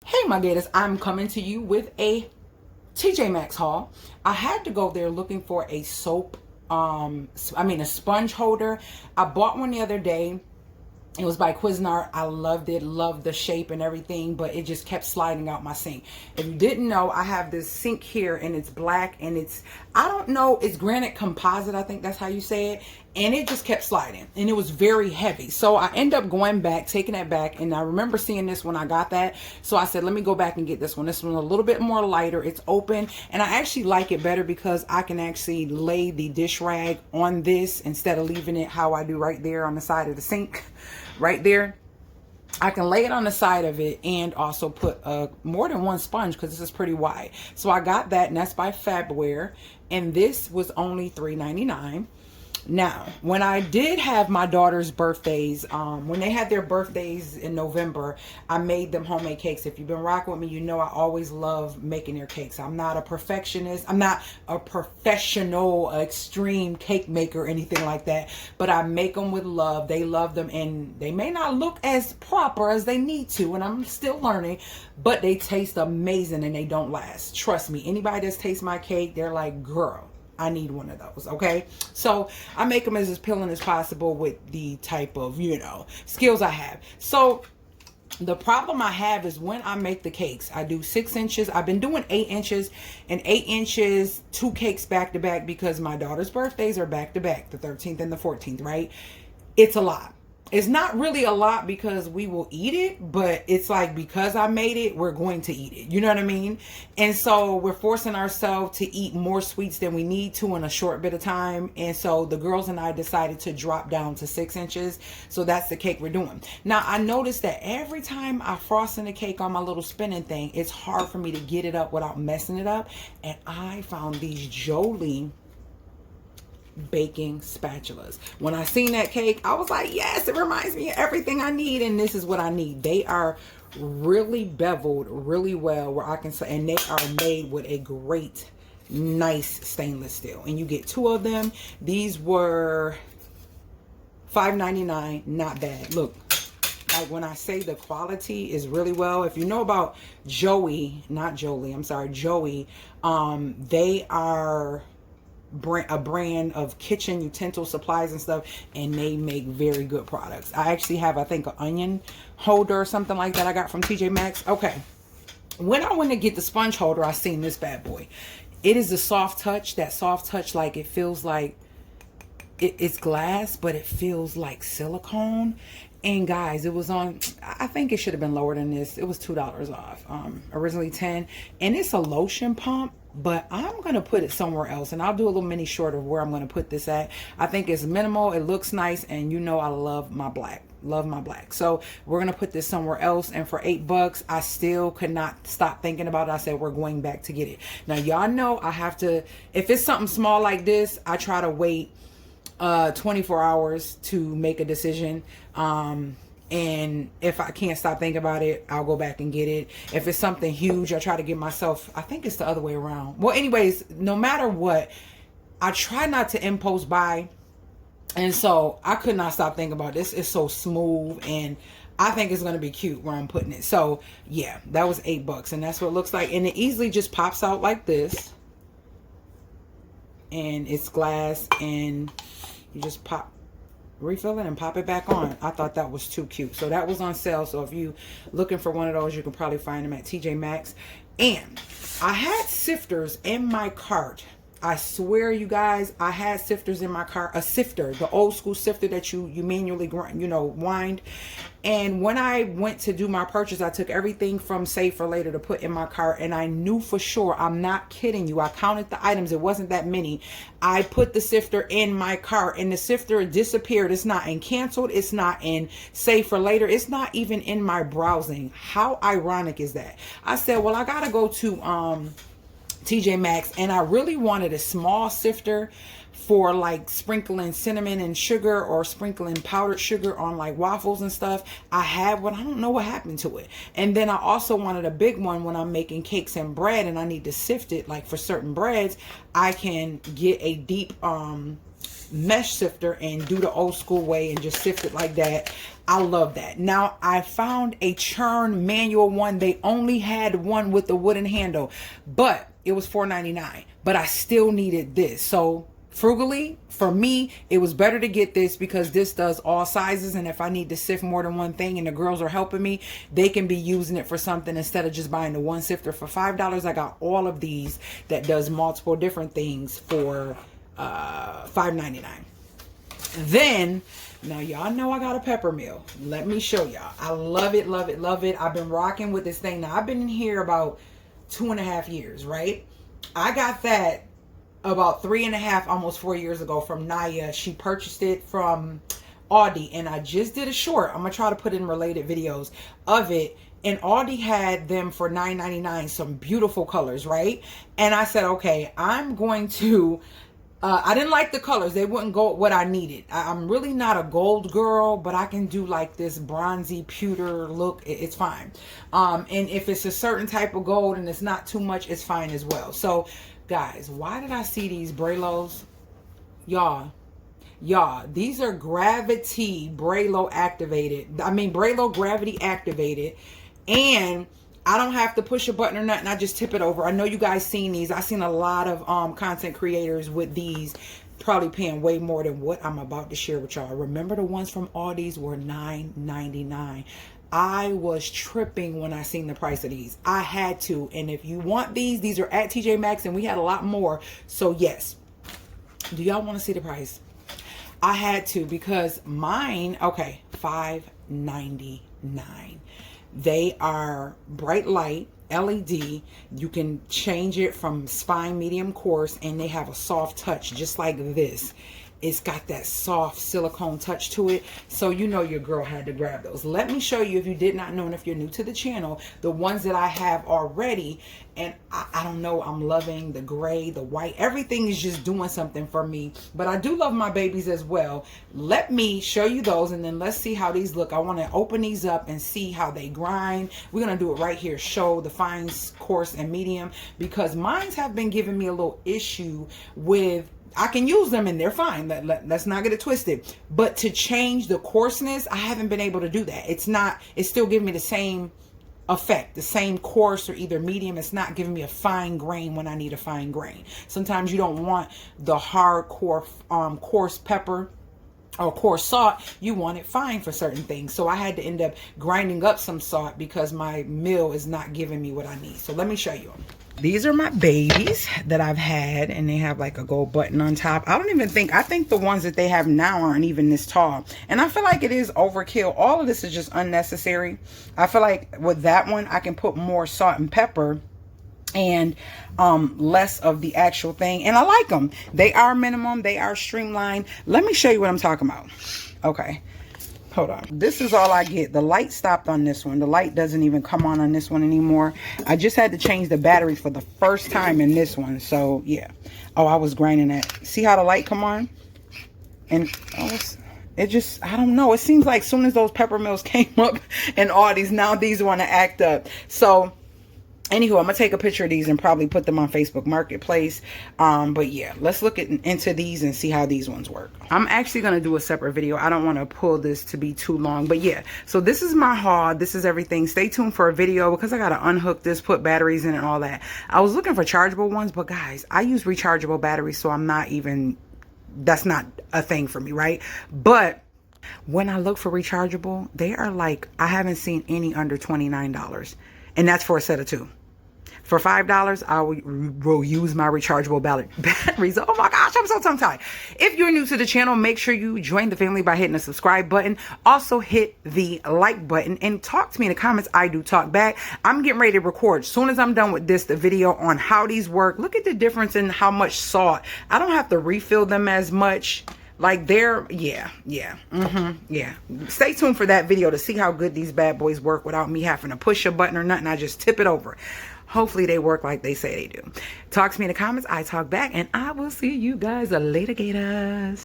Hey my gators, I'm coming to you with a TJ Maxx haul. I had to go there looking for a soap, a sponge holder. I bought one the other day. It was by Cuisinart. I loved it, loved the shape and everything, but it just kept sliding out my sink. If you didn't know, I have this sink here and it's black and I don't know, it's granite composite, I think that's how you say it. And it just kept sliding and it was very heavy. So I end up going back, taking it back. And I remember seeing this when I got that. So I said, let me go back and get this one. This one's a little bit more lighter. It's open. And I actually like it better because I can actually lay the dish rag on this instead of leaving it how I do right there on the side of the sink. Right there, I can lay it on the side of it and also put more than one sponge because this is pretty wide. So I got that, and that's by Fabware, and this was only $3.99. Now, when I did have my daughter's birthdays, when they had their birthdays in November, I made them homemade cakes. If you've been rocking with me, you know I always love making their cakes. I'm not a perfectionist. I'm not a professional, extreme cake maker or anything like that. But I make them with love. They love them. And they may not look as proper as they need to. And I'm still learning. But they taste amazing and they don't last. Trust me. Anybody that's tastes my cake, they're like, girl, I need one of those, okay? So I make them as appealing as possible with the type of, skills I have. So the problem I have is when I make the cakes, I do 6 inches. I've been doing 8 inches and 8 inches, 2 cakes back to back because my daughter's birthdays are back to back, the 13th and the 14th, right? It's a lot. It's not really a lot because we will eat it, but it's like because I made it, we're going to eat it. You know what I mean? And so we're forcing ourselves to eat more sweets than we need to in a short bit of time. And so the girls and I decided to drop down to 6 inches. So that's the cake we're doing. Now, I noticed that every time I frosting the cake on my little spinning thing, it's hard for me to get it up without messing it up. And I found these Jolie baking spatulas. When I seen that cake, I was like, yes, it reminds me of everything I need, and this is what I need. They are really beveled really well, where I can say, and they are made with a great, nice stainless steel. And you get 2 of them. These were $5.99. Not bad. Look, like when I say the quality is really well, if you know about Joey, not Jolie, I'm sorry, Joey, they are a brand of kitchen utensil supplies and stuff, and they make very good products. I actually have, I think, an onion holder or something like that I got from TJ Maxx. Okay, when I went to get the sponge holder, I seen this bad boy. It is a soft touch. That soft touch, like it feels like it's glass, but it feels like silicone. And guys, it was on, I think it should have been lower than this. It was $2 off, originally 10. And it's a lotion pump, but I'm going to put it somewhere else. And I'll do a little mini short of where I'm going to put this at. I think it's minimal. It looks nice. And you know I love my black. Love my black. So we're going to put this somewhere else. And for $8, I still could not stop thinking about it. I said, we're going back to get it. Now, y'all know I have to, if it's something small like this, I try to wait 24 hours to make a decision. And if I can't stop thinking about it, I'll go back and get it. If it's something huge, I try to give myself, I think it's the other way around. Well, anyways, no matter what, I try not to impulse buy. And so I could not stop thinking about this. It's so smooth, and I think it's going to be cute where I'm putting it. So yeah, that was $8, and that's what it looks like. And it easily just pops out like this. And it's glass, and you just refill it and pop it back on. I thought that was too cute. So that was on sale. So if you looking for one of those, you can probably find them at TJ Maxx. And I had sifters in my cart. I swear, you guys, I had sifters in my cart. A sifter, the old school sifter that you manually wind. And when I went to do my purchase, I took everything from Save for Later to put in my cart, and I knew for sure, I'm not kidding you, I counted the items, it wasn't that many. I put the sifter in my cart, and the sifter disappeared. It's not in canceled, it's not in Save for Later, it's not even in my browsing. How ironic is that? I said, well, I gotta go to TJ Maxx, and I really wanted a small sifter for like sprinkling cinnamon and sugar, or sprinkling powdered sugar on like waffles and stuff. I had one. I don't know what happened to it. And then I also wanted a big one when I'm making cakes and bread and I need to sift it, like for certain breads. I can get a deep mesh sifter and do the old school way and just sift it like that. I love that. Now I found a churn manual one. They only had one with the wooden handle, but it was $4.99, but I still needed this. So frugally, for me, it was better to get this because this does all sizes, and if I need to sift more than one thing and the girls are helping me, they can be using it for something instead of just buying the one sifter for $5. I got all of these that does multiple different things for $5.99. Then, now y'all know I got a pepper mill. Let me show y'all. I love it, love it, love it. I've been rocking with this thing. Now, I've been in here about 2.5 years, right? I got that about 3.5, almost 4 years ago from Naya. She purchased it from Aldi, and I just did a short. I'm gonna try to put in related videos of it. And Aldi had them for $9.99, some beautiful colors, right? And I said, okay, I'm going to I didn't like the colors. They wouldn't go with what I needed. I'm really not a gold girl, but I can do like this bronzy pewter look. It's fine. And if it's a certain type of gold and it's not too much, it's fine as well. So guys, why did I see these Braillos? Y'all, these are gravity Braillo activated. I mean, Braillo gravity activated. And I don't have to push a button or nothing. I just tip it over. I know you guys seen these. I've seen a lot of content creators with these probably paying way more than what I'm about to share with y'all. Remember the ones from Aldi's were $9.99. I was tripping when I seen the price of these. I had to. And if you want these are at TJ Maxx, and we had a lot more. So yes. Do y'all want to see the price? I had to, because mine, okay, $5.99. They are bright light LED. You can change it from fine, medium, coarse, and they have a soft touch just like this. It's got that soft silicone touch to it. So you know your girl had to grab those. Let me show you, if you did not know, and if you're new to the channel, the ones that I have already. And I don't know, I'm loving the gray, the white. Everything is just doing something for me. But I do love my babies as well. Let me show you those, and then let's see how these look. I want to open these up and see how they grind. We're going to do it right here. Show the fine, coarse, and medium. Because mines have been giving me a little issue with, I can use them and they're fine. Let's not get it twisted. But to change the coarseness, I haven't been able to do that. It's still giving me the same effect, the same coarse or either medium. It's not giving me a fine grain when I need a fine grain. Sometimes you don't want the hardcore coarse pepper or coarse salt. You want it fine for certain things. So I had to end up grinding up some salt because my mill is not giving me what I need. So let me show you them. These are my babies that I've had, and they have like a gold button on top. I think the ones that they have now aren't even this tall. And I feel like it is overkill. All of this is just unnecessary. I feel like with that one, I can put more salt and pepper and less of the actual thing. And I like them. They are minimum. They are streamlined. Let me show you what I'm talking about. Okay. Hold on. This is all I get. The light stopped on this one. The light doesn't even come on this one anymore. I just had to change the battery for the first time in this one. So, yeah. Oh, I was grinding that. See how the light come on? And it just, I don't know. It seems like as soon as those pepper mills came up and all these, now these want to act up. So, anywho, I'm going to take a picture of these and probably put them on Facebook Marketplace. But yeah, let's look into these and see how these ones work. I'm actually going to do a separate video. I don't want to pull this to be too long. But yeah, so this is my haul. This is everything. Stay tuned for a video because I got to unhook this, put batteries in and all that. I was looking for chargeable ones, but guys, I use rechargeable batteries, so I'm not even, that's not a thing for me, right? But when I look for rechargeable, they are like, I haven't seen any under $29. And that's for a set of 2. For $5, I will use my rechargeable batteries. Oh my gosh, I'm so tongue-tied. If you're new to the channel, make sure you join the family by hitting the subscribe button. Also hit the like button and talk to me in the comments. I do talk back. I'm getting ready to record. As soon as I'm done with this, the video on how these work. Look at the difference in how much salt. I don't have to refill them as much. Like they're, yeah. Stay tuned for that video to see how good these bad boys work without me having to push a button or nothing. I just tip it over. Hopefully they work like they say they do. Talk to me in the comments. I talk back, and I will see you guys later, gators.